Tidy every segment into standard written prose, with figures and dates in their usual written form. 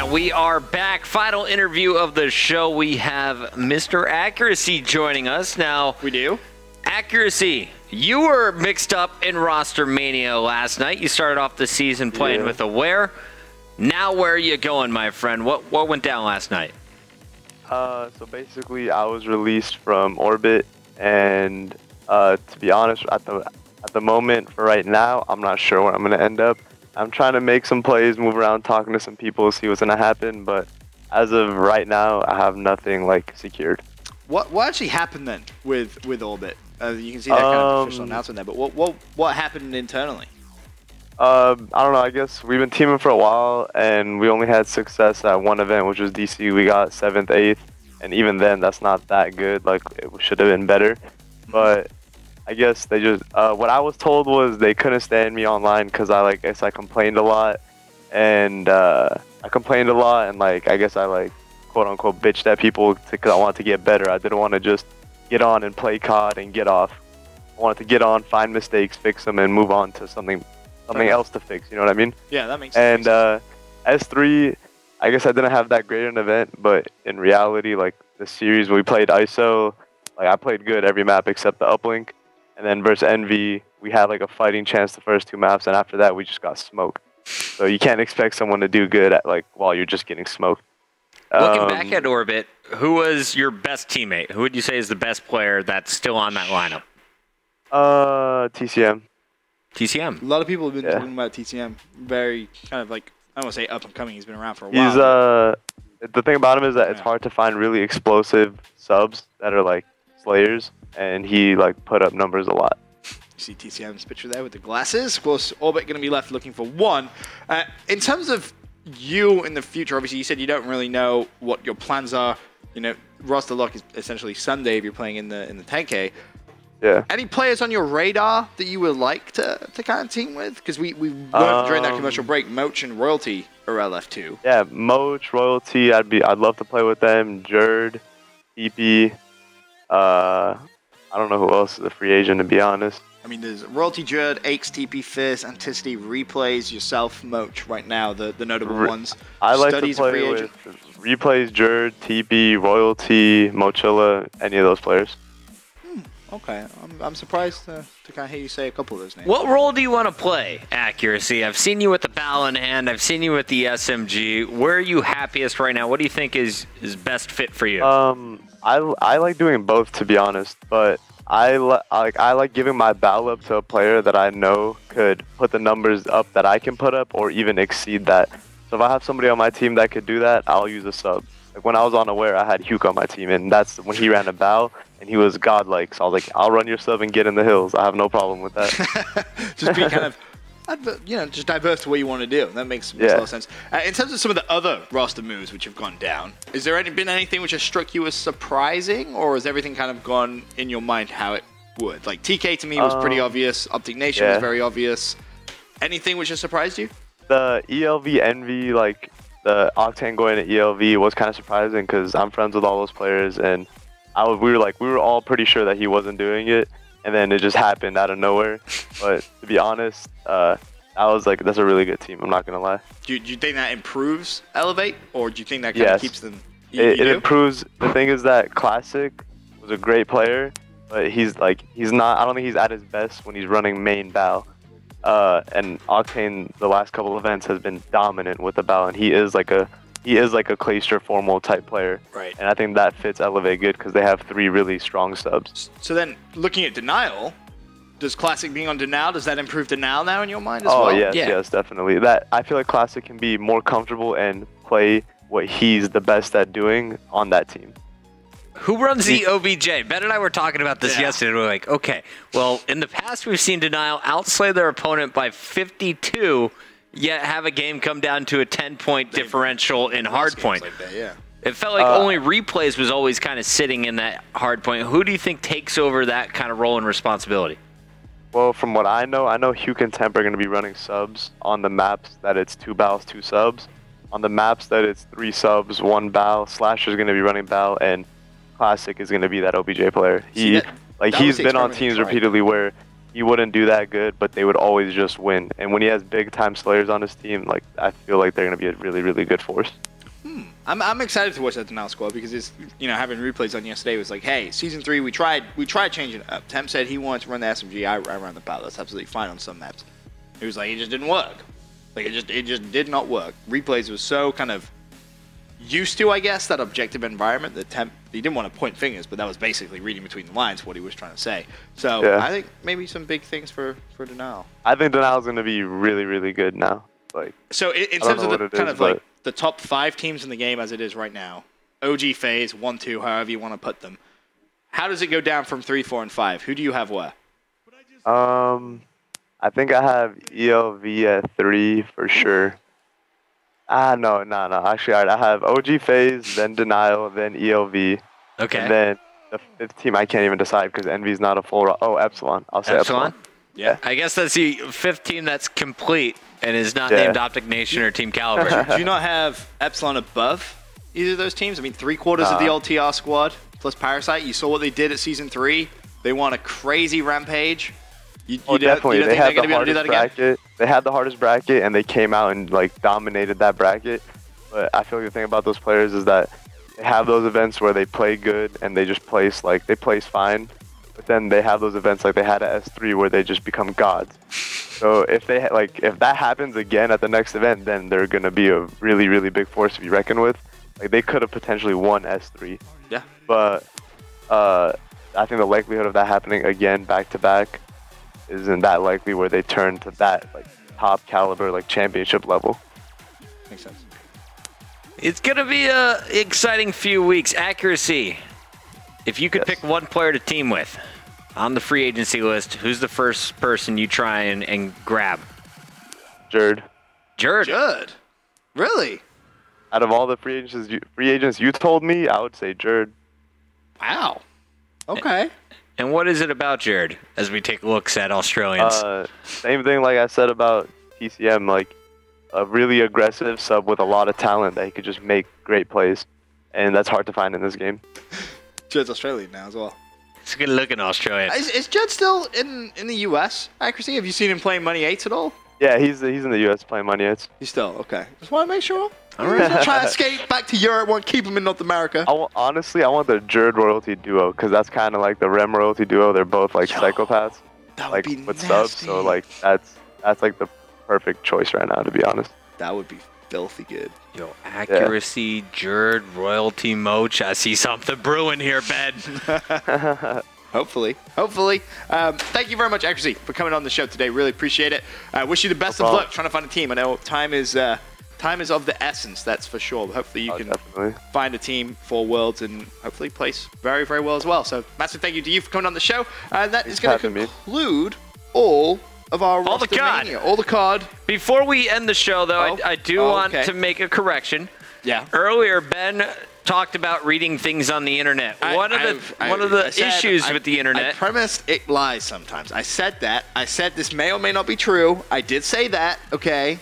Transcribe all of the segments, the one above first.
And we are back. Final interview of the show. We have Mr. Accuracy joining us. Now, we do. Accuracy, you were mixed up in Rostermania last night. You started off the season playing with Aware. Now where are you going, my friend? What went down last night? So basically, I was released from Orbit, and to be honest, at the moment, for right now, I'm not sure where I'm going to end up. I'm trying to make some plays, move around, talking to some people, see what's going to happen, but as of right now, I have nothing, like, secured. What actually happened then with Orbit? You can see that kind of official announcement there, but what happened internally? I don't know, I guess we've been teaming for a while, and we only had success at one event, which was DC. We got 7th, 8th, and even then, that's not that good. Like, it should have been better. But I guess they just, what I was told was they couldn't stand me online because I guess I complained a lot, and I guess I, like, quote-unquote, bitched at people because I wanted to get better. I didn't want to just get on and play COD and get off. I wanted to get on, find mistakes, fix them, and move on to something else to fix, you know what I mean? Yeah, that makes sense. And S3, I guess I didn't have that great an event, but in reality, like, the series when we played ISO, like, I played good every map except the uplink. And then versus Envy, we had, like, a fighting chance the first 2 maps, and after that, we just got smoked. So you can't expect someone to do good at, like, while you're just getting smoked. Looking back at Orbit, who was your best teammate? Who would you say is the best player that's still on that lineup? TCM. TCM. A lot of people have been talking about TCM. Very kind of like, I don't want to say up and coming. He's been around for a while. The thing about him is that it's hard to find really explosive subs that are like slayers, and he like put up numbers a lot. You see TCM's picture there with the glasses. Of course, Orbit going to be left looking for one. In terms of you in the future, obviously you said you don't really know what your plans are. You know, roster lock is essentially Sunday if you're playing in the 10K. Yeah. Any players on your radar that you would like to kind of team with? Because we learned during that commercial break, Moach and Royalty are LF2. Yeah, Moach, Royalty, I'd love to play with them. Jerd, EP, I don't know who else is a free agent, to be honest. I mean, there's Royalty, Jerd, Aches, TP, Fizz, Anticity, Replays, yourself, Moach, right now, the notable ones. I like to play with Replays, Jerd, TP, Royalty, Mochilla, any of those players. Okay, I'm surprised to kind of hear you say a couple of those names. What role do you want to play, Accuracy? I've seen you with the BAL in hand. I've seen you with the SMG. Where are you happiest right now? What do you think is best fit for you? I like doing both, to be honest, but I like giving my BAL up to a player that I know could put the numbers up that I can put up or even exceed that. So if I have somebody on my team that could do that, I'll use a sub. Like when I was on Aware, I had Huke on my team, and that's when he ran a BAL, and he was godlike. So I was like, I'll run your sub and get in the hills. I have no problem with that. Just be kind of, just diverse to what you want to do. That makes a lot of sense. In terms of some of the other roster moves which have gone down, is there been anything which has struck you as surprising, or has everything kind of gone in your mind how it would? Like TK to me was pretty obvious. Optic Nation was very obvious. Anything which has surprised you? The ELV Envy, like the Octane going to ELV was kind of surprising because I'm friends with all those players, and we were all pretty sure that he wasn't doing it, and then it just happened out of nowhere. But to be honest, I was like, that's a really good team. I'm not gonna lie. Do you think that improves Elevate, or do you think that kind of keeps them? It improves. The thing is that Classic was a great player, but he's not. I don't think he's at his best when he's running main BAL. And Octane the last couple events has been dominant with the BAL, and he is like a Clayster formal type player. Right. And I think that fits Elevate good because they have 3 really strong subs. So then, looking at Denial, does Classic being on Denial, does that improve Denial now in your mind as well? Oh yes, definitely. That I feel like Classic can be more comfortable and play what he's the best at doing on that team. Who runs the OBJ? Ben and I were talking about this yesterday. We're like, okay, well, in the past we've seen Denial outslay their opponent by 52, yet have a game come down to a 10-point differential in hardpoint. Like that, It felt like only Replays was always kind of sitting in that hardpoint. Who do you think takes over that kind of role and responsibility? Well, from what I know Huke and Temp are going to be running subs on the maps that it's 2 BALs, 2 subs. On the maps that it's 3 subs, 1 BAL, Slasher's going to be running BAL, and Classic is going to be that OBJ player. He's been on teams repeatedly where he wouldn't do that good, but they would always just win. And when he has big time slayers on his team, like I feel like they're going to be a really, really good force. I'm excited to watch that Denial squad because it's, having replays on yesterday was like, hey, season 3 we tried changing it up. Temp said he wanted to run the SMG. I ran the Battle. That's absolutely fine on some maps. He was like, it just didn't work. Like it just did not work. Replays was so kind of used to, I guess, that objective environment that Temp, he didn't want to point fingers, but that was basically reading between the lines what he was trying to say. So yeah. I think maybe some big things for Denial. I think Denial's going to be really, really good now. Like, so in terms of the kind of like the top 5 teams in the game as it is right now, OG, FaZe, 1, 2, however you want to put them, how does it go down from 3, 4, and 5? Who do you have where? I think I have ELV at 3 for sure. No. Actually, all right, I have OG, FaZe, then Denial, then ELV. Okay. And then the 5th team, I can't even decide because Envy's not a full. Oh, Epsilon. I'll say Epsilon. Yeah. I guess that's the 5th team that's complete and is not named Optic Nation or Team Caliber. Do you not have Epsilon above either of those teams? I mean, 3/4 of the LTR squad plus Parasite. You saw what they did at Season 3. They won a crazy rampage. Definitely. They had the hardest bracket. They had the hardest bracket, and they came out and like dominated that bracket. But I feel like the thing about those players is that they have those events where they play good and they just place fine. But then they have those events like they had at S3 where they just become gods. So if that happens again at the next event, then they're gonna be a really, really big force to be reckoned with. Like they could have potentially won S3. Yeah. But I think the likelihood of that happening again back to back isn't that likely where they turn to that like top caliber like championship level. Makes sense. It's gonna be a exciting few weeks. Accuracy. If you could pick one player to team with on the free agency list, who's the first person you try and grab? Jerd. Really? Out of all the free agents you told me, I would say Jerd. Wow. Okay. And what is it about Jerd as we take looks at Australians? Same thing like I said about TCM, like a really aggressive sub with a lot of talent that he could just make great plays. And that's hard to find in this game. Jerd's Australian now as well. It's a good looking Australian. Is Jerd still in the US? Accuracy? Have you seen him playing Money 8s at all? Yeah, he's in the US playing Money 8s. He's still okay. Just want to make sure. All right. He's not trying to escape back to Europe. Want to keep him in North America. Honestly, I want the Jerd royalty duo because that's kind of like the Rem royalty duo. They're both like psychopaths, that would be with nasty. subs. So like that's like the perfect choice right now, to be honest. That would be filthy good. Yo, Accuracy, Jerd, royalty, Moch. I see something brewing here, Ben. Hopefully. Thank you very much, Accuracy, for coming on the show today. Really appreciate it. Wish you the best of luck trying to find a team. I know time is of the essence, that's for sure. But hopefully you can find a team for Worlds and hopefully place very, very well as well. So massive thank you to you for coming on the show. And that is going to conclude all of our Rostermania. All the card. Before we end the show, though, I do want to make a correction. Yeah. Earlier, Ben talked about reading things on the internet. One of the issues with the internet. I premised it lies sometimes. I said that. I said this may or may not be true. I did say that. Okay.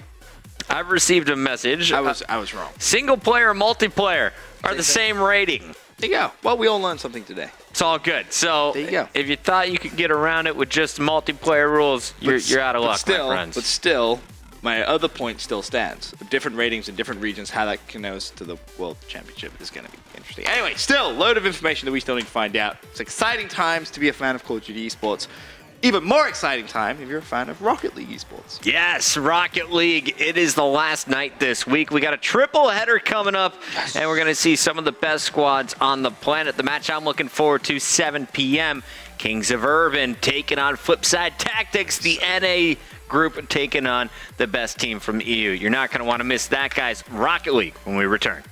I've received a message. I was wrong. Single player, multiplayer are the same rating. There you go. Well, we all learned something today. It's all good. So there you go. If you thought you could get around it with just multiplayer rules, you're out of luck, my friends. But still, my other point still stands. Different ratings in different regions, how that connects to the World Championship is going to be interesting. Anyway, still, load of information that we still need to find out. It's exciting times to be a fan of Call of Duty eSports. Even more exciting time if you're a fan of Rocket League eSports. Yes, Rocket League. It is the last night this week. We got a triple header coming up, and we're going to see some of the best squads on the planet. The match I'm looking forward to, 7 p.m. Kings of Urban taking on Flipside Tactics, the NA group taking on the best team from the EU. You're not going to want to miss that, guys. Rocket League when we return.